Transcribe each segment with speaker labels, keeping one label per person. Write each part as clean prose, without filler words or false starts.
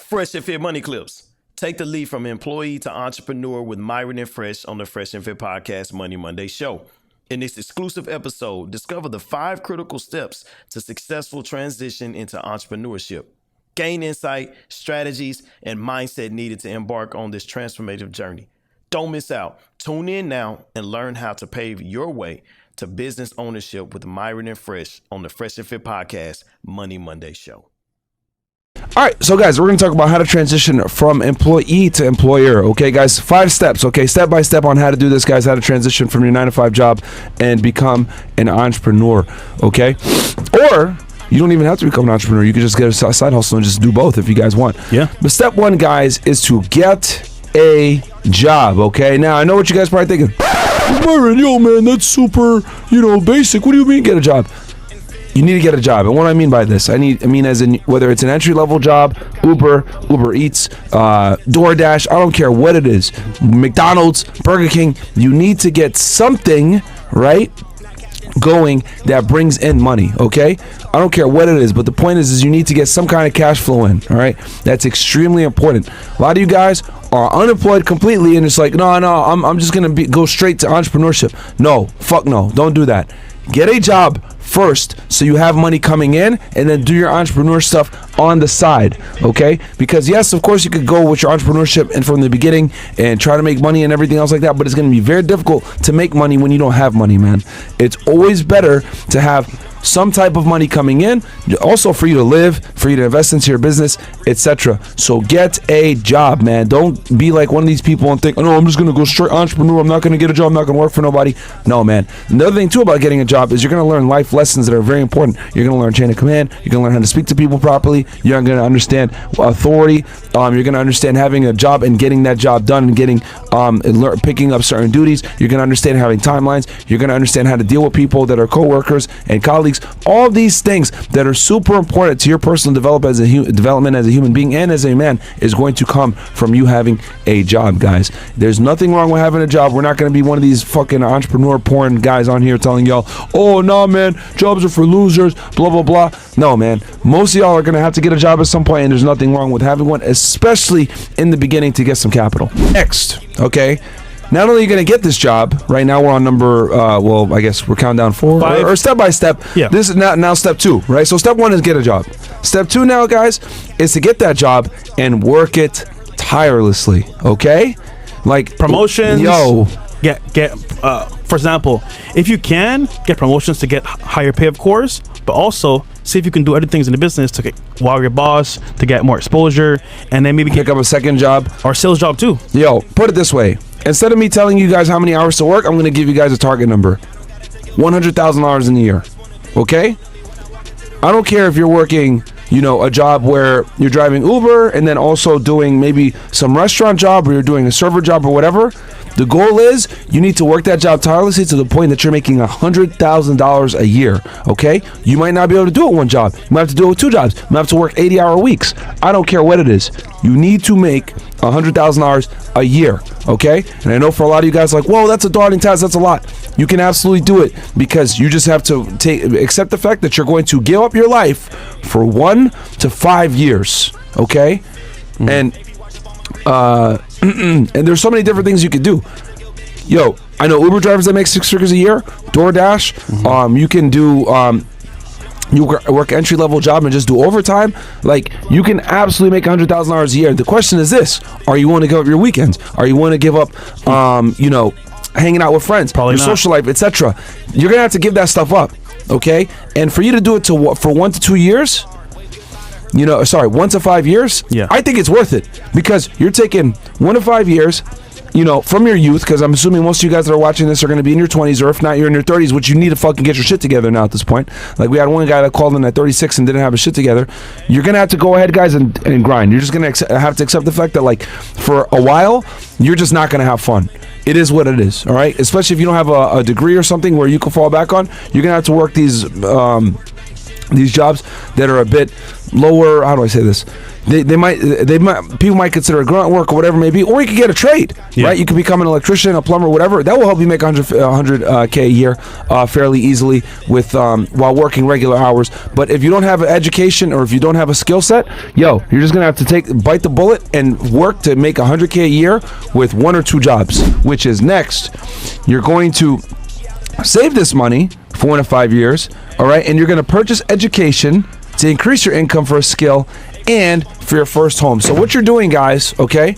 Speaker 1: Fresh and Fit Money Clips. Take the lead from employee to entrepreneur with Myron and Fresh on the Fresh and Fit Podcast Money Monday show. In this exclusive episode, discover the 5 critical steps to successful transition into entrepreneurship. Gain insight, strategies, and mindset needed to embark on this transformative journey. Don't miss out. Tune in now and learn how to pave your way to business ownership with Myron and Fresh on the Fresh and Fit Podcast Money Monday show.
Speaker 2: All right, so guys, we're going to talk about how to transition from employee to employer. Okay, guys, 5 steps. Okay, step by step on how to do this, guys. How to transition from your 9-to-5 job and become an entrepreneur. Okay, or you don't even have to become an entrepreneur. You can just get a side hustle and just do both if you guys want.
Speaker 3: Yeah.
Speaker 2: But step 1, guys, is to get a job. Okay. Now I know what you guys probably thinking. Myron, yo, man, that's super, basic. What do you mean get a job? You need to get a job. And what do I mean by this? I mean as in whether it's an entry-level job, Uber Eats, DoorDash, I don't care what it is, McDonald's, Burger King, you need to get something, right, going that brings in money, okay? I don't care what it is, but the point is you need to get some kind of cash flow in, all right? That's extremely important. A lot of you guys are unemployed completely and it's like, no, I'm just going to go straight to entrepreneurship. No, fuck no, don't do that. Get a job first so you have money coming in and then do your entrepreneur stuff on the side, okay? Because yes, of course you could go with your entrepreneurship and from the beginning and try to make money and everything else like that, but it's going to be very difficult to make money when you don't have money, man. It's always better to have some type of money coming in, also for you to live, for you to invest into your business, etc. So get a job, man. Don't be like one of these people and think, oh no, I'm just going to go straight entrepreneur. I'm not going to get a job. I'm not going to work for nobody. No, man. Another thing too about getting a job is you're going to learn life lessons that are very important. You're going to learn chain of command. You're going to learn how to speak to people properly. You're going to understand authority. You're going to understand having a job and getting that job done and getting picking up certain duties. You're going to understand having timelines. You're going to understand how to deal with people that are coworkers and colleagues. All these things that are super important to your personal development as a human being and as a man is going to come from you having a job, guys. There's nothing wrong with having a job. We're not going to be one of these fucking entrepreneur porn guys on here telling y'all, oh no, man, jobs are for losers, blah blah blah. No, man, most of y'all are going to have to get a job at some point, and there's nothing wrong with having one, especially in the beginning to get some capital. Next, okay, not only are you going to get this job, right now we're on number, I guess we're counting down 4 or step by step.
Speaker 3: Yeah.
Speaker 2: This is now step 2, right? So step 1 is get a job. Step 2 now, guys, is to get that job and work it tirelessly, okay? Like
Speaker 3: Promotions.
Speaker 2: Yo.
Speaker 3: For example, if you can, get promotions to get higher pay, of course, but also see if you can do other things in the business to get wow your boss, to get more exposure, and then maybe
Speaker 2: pick up a second job
Speaker 3: or sales job too.
Speaker 2: Yo, put it this way. Instead of me telling you guys how many hours to work, I'm going to give you guys a target number. $100,000 in a year. Okay? I don't care if you're working, a job where you're driving Uber and then also doing maybe some restaurant job or you're doing a server job or whatever. The goal is you need to work that job tirelessly to the point that you're making $100,000 a year, okay? You might not be able to do it one job. You might have to do it with 2 jobs. You might have to work 80-hour weeks. I don't care what it is. You need to make $100,000 a year, okay? And I know for a lot of you guys like, whoa, that's a daunting task. That's a lot. You can absolutely do it because you just have to accept the fact that you're going to give up your life for 1 to 5 years, okay? And and there's so many different things you could do. Yo, I know Uber drivers that make 6 figures a year. DoorDash. You can do you work entry-level job and just do overtime. Like, you can absolutely make $100,000 a year. The question is this: are you willing to give up your weekends? Are you willing to give up hanging out with friends,
Speaker 3: Probably
Speaker 2: your
Speaker 3: not.
Speaker 2: social life, etc.? You're gonna have to give that stuff up, okay? And for you to do it for 1 to 2 years, 1 to 5 years,
Speaker 3: yeah,
Speaker 2: I think it's worth it because you're taking 1 to 5 years, from your youth, because I'm assuming most of you guys that are watching this are going to be in your 20s, or if not, you're in your 30s, which you need to fucking get your shit together now at this point. Like, we had one guy that called in at 36 and didn't have his shit together. You're going to have to go ahead, guys, and grind. You're just going to have to accept the fact that, like, for a while, you're just not going to have fun. It is what it is, all right? Especially if you don't have a degree or something where you can fall back on, you're going to have to work these jobs that are a bit lower, how do I say this? people might consider it grunt work or whatever it may be, or you could get a trade, right? You could become an electrician, a plumber, whatever. That will help you make 100K a year fairly easily with while working regular hours. But if you don't have an education or if you don't have a skill set, you're just gonna have to bite the bullet and work to make 100K a year with 1 or 2 jobs. Which is next, you're going to save this money for 1 to 5 years, all right, and you're going to purchase education to increase your income for a skill and for your first home. So what you're doing, guys, okay,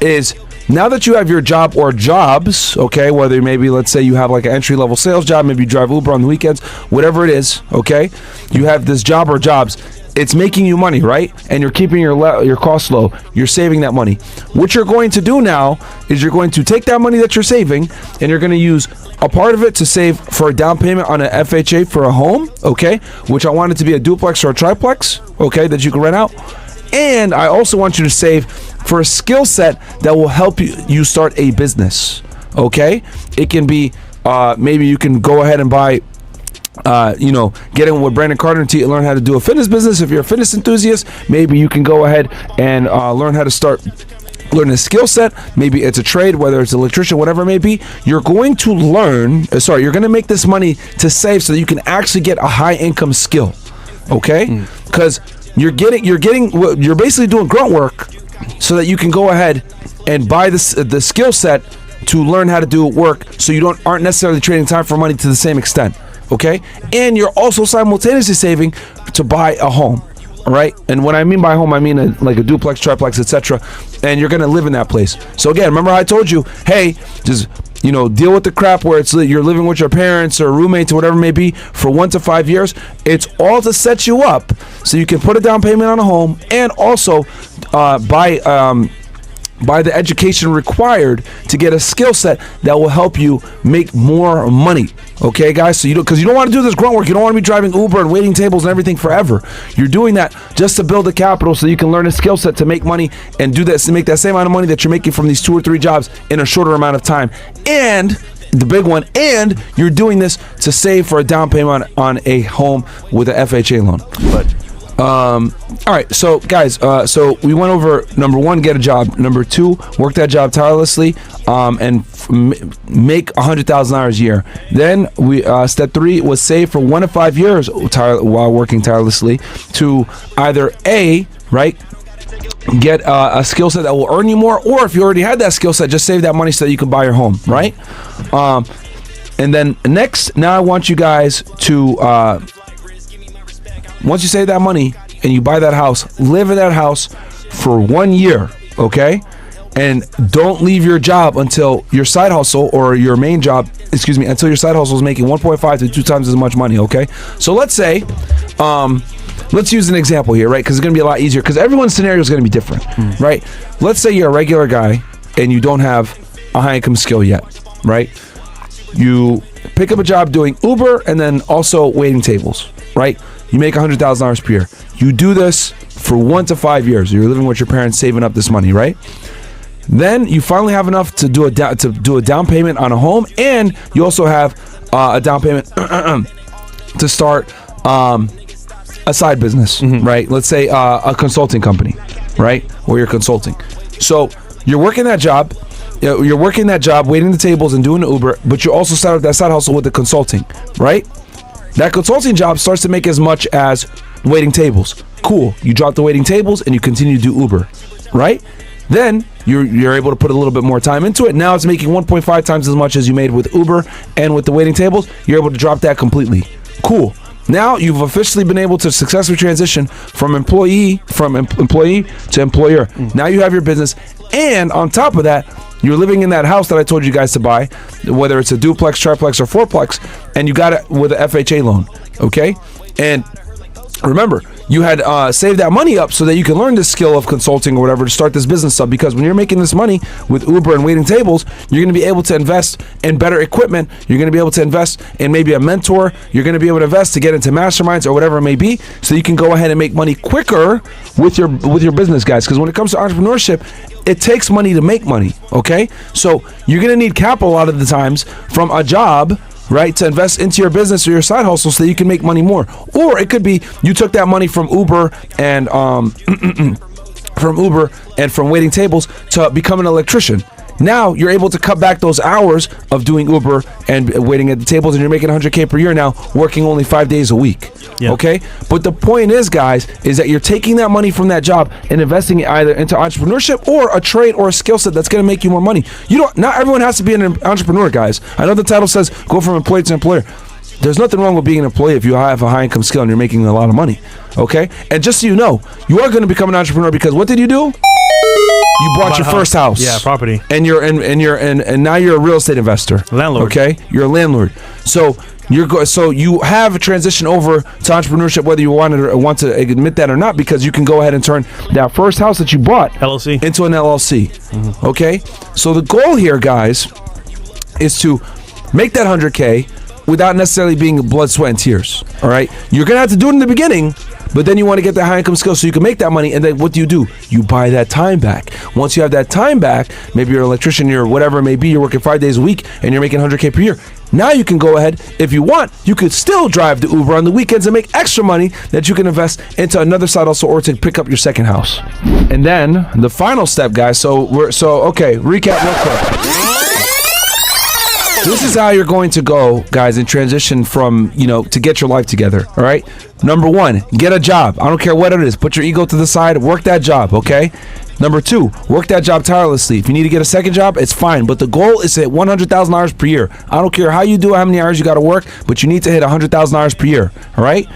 Speaker 2: is now that you have your job or jobs, okay, whether maybe, let's say you have like an entry-level sales job, maybe you drive Uber on the weekends, whatever it is, okay, you have this job or jobs. It's making you money, right? And you're keeping your costs low. You're saving that money. What you're going to do now is you're going to take that money that you're saving and you're going to use a part of it to save for a down payment on an FHA for a home, okay? Which I want it to be a duplex or a triplex, okay, that you can rent out. And I also want you to save for a skill set that will help you start a business, okay? It can be, maybe you can go ahead and buy get in with Brandon Carter and learn how to do a fitness business. If you're a fitness enthusiast, maybe you can go ahead and learn how to learn a skill set. Maybe it's a trade, whether it's an electrician, whatever it may be. You're going to you're going to make this money to save so that you can actually get a high income skill, okay? Because you're basically doing grunt work so that you can go ahead and buy the skill set to learn how to do work, so you aren't necessarily trading time for money to the same extent. Okay, and you're also simultaneously saving to buy a home, all right? And when I mean by home, I mean like a duplex, triplex, etc. And you're gonna live in that place. So again, remember how I told you, hey, just deal with the crap where you're living with your parents or roommates or whatever it may be for 1 to 5 years. It's all to set you up so you can put a down payment on a home and also buy the education required to get a skill set that will help you make more money. Okay, guys? So because you don't want to do this grunt work. You don't want to be driving Uber and waiting tables and everything forever. You're doing that just to build a capital so you can learn a skill set to make money and do this to make that same amount of money that you're making from these 2 or 3 jobs in a shorter amount of time. And the big one, and you're doing this to save for a down payment on a home with an FHA loan. But all right, so guys, so we went over number 1, get a job. Number 2, work that job tirelessly, and make $100,000 a year. Then we step 3 was save for 1 to 5 years while working tirelessly to either get a skill set that will earn you more, or if you already had that skill set, just save that money so that you can buy your home, right? And then next, now I want you guys to once you save that money and you buy that house, live in that house for 1 year, okay? And don't leave your job until your side hustle or your main job, until your side hustle is making 1.5 to 2 times as much money, okay? So let's say, let's use an example here, right? Because it's going to be a lot easier because everyone's scenario is going to be different, right? Let's say you're a regular guy and you don't have a high income skill yet, right? You pick up a job doing Uber and then also waiting tables, right? You make $100,000 per year. You do this for 1 to 5 years. You're living with your parents, saving up this money, right? Then you finally have enough to do a down payment on a home, and you also have a down payment to start a side business, right? Let's say a consulting company, right? Where you're consulting. So you're working that job. You're working that job, waiting the tables and doing the Uber, but you also start that side hustle with the consulting, right? That consulting job starts to make as much as waiting tables. Cool. You drop the waiting tables and you continue to do Uber, right? Then you're able to put a little bit more time into it. Now it's making 1.5 times as much as you made with Uber and with the waiting tables. You're able to drop that completely. Cool. Now you've officially been able to successfully transition from employee to employer. Now you have your business, and on top of that, you're living in that house that I told you guys to buy, whether it's a duplex, triplex, or fourplex, and you got it with an FHA loan, okay? And remember, you had saved that money up so that you can learn this skill of consulting or whatever to start this business up, because when you're making this money with Uber and waiting tables, you're going to be able to invest in better equipment. You're going to be able to invest in maybe a mentor. You're going to be able to invest to get into masterminds or whatever it may be, so you can go ahead and make money quicker with your business, guys. Because when it comes to entrepreneurship, it takes money to make money, okay? So you're going to need capital a lot of the times from a job, right, to invest into your business or your side hustle so that you can make money more. Or it could be you took that money from Uber and from Uber and from waiting tables to become an electrician. Now you're able to cut back those hours of doing Uber and waiting at the tables, and you're making 100K per year now, working only 5 days a week.
Speaker 3: Yeah.
Speaker 2: Okay? But the point is, guys, is that you're taking that money from that job and investing it either into entrepreneurship or a trade or a skill set that's going to make you more money. Not everyone has to be an entrepreneur, guys. I know the title says go from employee to employer. There's nothing wrong with being an employee if you have a high income skill and you're making a lot of money. Okay? And just so you know, you are going to become an entrepreneur because what did you do? You bought your first house.
Speaker 3: Yeah, property.
Speaker 2: And and now you're a real estate investor.
Speaker 3: Landlord.
Speaker 2: Okay? You're a landlord. So you have a transition over to entrepreneurship, whether you want to admit that or not, because you can go ahead and turn that first house that you bought
Speaker 3: LLC
Speaker 2: into an LLC. Okay? So the goal here, guys, is to make that 100K without necessarily being blood, sweat, and tears. All right? You're going to have to do it in the beginning, but then you want to get that high income skill so you can make that money. And then what do? You buy that time back. Once you have that time back, maybe you're an electrician, you're whatever it may be, you're working 5 days a week and you're making 100K per year. Now you can go ahead, if you want, you could still drive the Uber on the weekends and make extra money that you can invest into another side also, or to pick up your second house. And then the final step, guys. Okay, recap real quick. This is how you're going to go, guys, and transition from, to get your life together, all right? Number 1, get a job. I don't care what it is. Put your ego to the side. Work that job, okay? Number 2, work that job tirelessly. If you need to get a second job, it's fine. But the goal is to hit $100,000 per year. I don't care how you do it, how many hours you got to work, but you need to hit $100,000 per year, all right?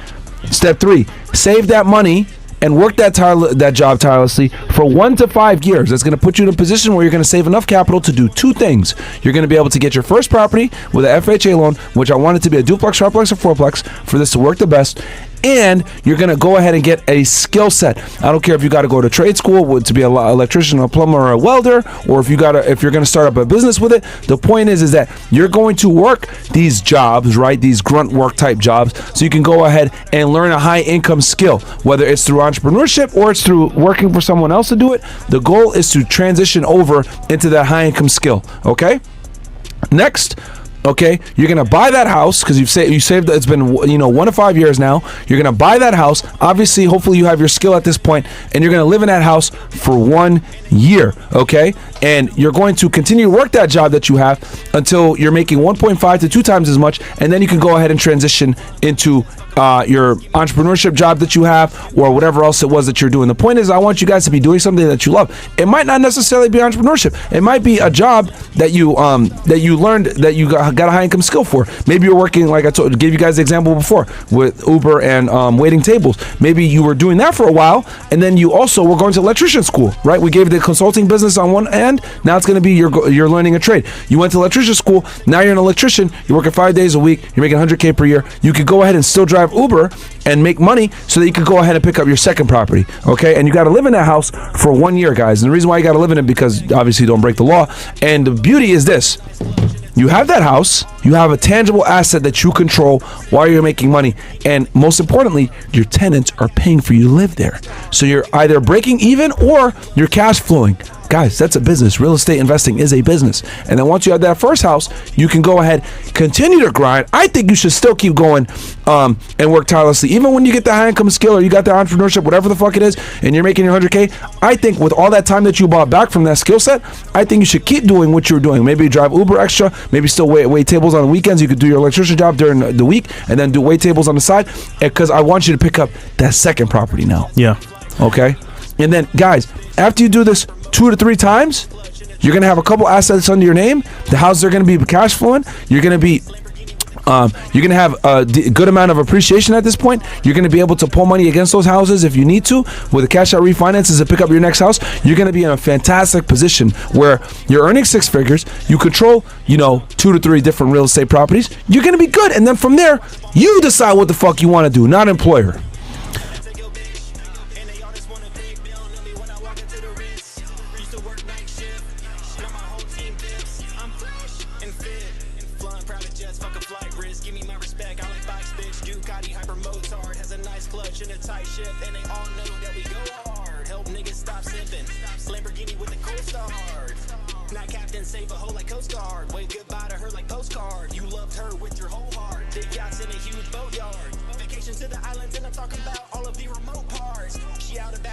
Speaker 2: Step 3, save that money and work that job tirelessly for 1 to 5 years. That's going to put you in a position where you're going to save enough capital to do 2 things. You're going to be able to get your first property with an FHA loan, which I want it to be a duplex, triplex, or fourplex for this to work the best. And you're going to go ahead and get a skill set. I don't care if you got to go to trade school to be an electrician, a plumber, or a welder, or if you're going to start up a business with it. The point is that you're going to work these jobs, right? These grunt work type jobs, so you can go ahead and learn a high income skill, whether it's through entrepreneurship or it's through working for someone else to do it. The goal is to transition over into that high income skill. Okay? Next, okay, you're gonna buy that house because you saved. It's been 1 to 5 years now. You're gonna buy that house. Obviously, hopefully, you have your skill at this point, and you're gonna live in that house for 1 year. Okay, and you're going to continue to work that job that you have until you're making 1.5 to 2 times as much, and then you can go ahead and transition into your entrepreneurship job that you have, or whatever else it was that you're doing. The point is, I want you guys to be doing something that you love. It might not necessarily be entrepreneurship. It might be a job that you learned that you got a high income skill for. Maybe you're working, like I gave you guys the example before with Uber and waiting tables. Maybe you were doing that for a while, and then you also were going to electrician school, right? We gave the consulting business on one end. Now it's going to be you're learning a trade. You went to electrician school. Now you're an electrician. You're working 5 days a week. You're making 100K per year. You could go ahead and still drive Uber and make money so that you could go ahead and pick up your second property. Okay, and you got to live in that house for 1 year, guys. And the reason why you got to live in it, because obviously you don't break the law. And the beauty is this: you have that house, you have a tangible asset that you control while you're making money, and most importantly, your tenants are paying for you to live there. So you're either breaking even or you're cash flowing. Guys, that's a business. Real estate investing is a business. And then once you have that first house, you can go ahead, continue to grind. I think you should still keep going and work tirelessly. Even when you get the high income skill or you got the entrepreneurship, whatever the fuck it is, and you're making your 100K, I think with all that time that you bought back from that skill set, I think you should keep doing what you're doing. Maybe drive Uber extra, maybe still wait tables on the weekends. You could do your electrician job during the week and then do wait tables on the side, because I want you to pick up that second property now.
Speaker 3: Yeah. Okay.
Speaker 2: And then, guys, after you do this 2 to 3 times, you're going to have a couple assets under your name. The houses are going to be cash flowing. You're going to have a good amount of appreciation at this point. You're going to be able to pull money against those houses if you need to with the cash out refinances to pick up your next house. You're going to be in a fantastic position where you're earning 6 figures. You control, 2 to 3 different real estate properties. You're going to be good. And then from there, you decide what the fuck you want to do, not employer.
Speaker 1: Save a hoe like Coast Guard. Wave goodbye to her like postcard. You loved her with your whole heart. Big yachts in a huge boatyard. Vacation to the islands, and I'm talking about all of the remote parts. She out of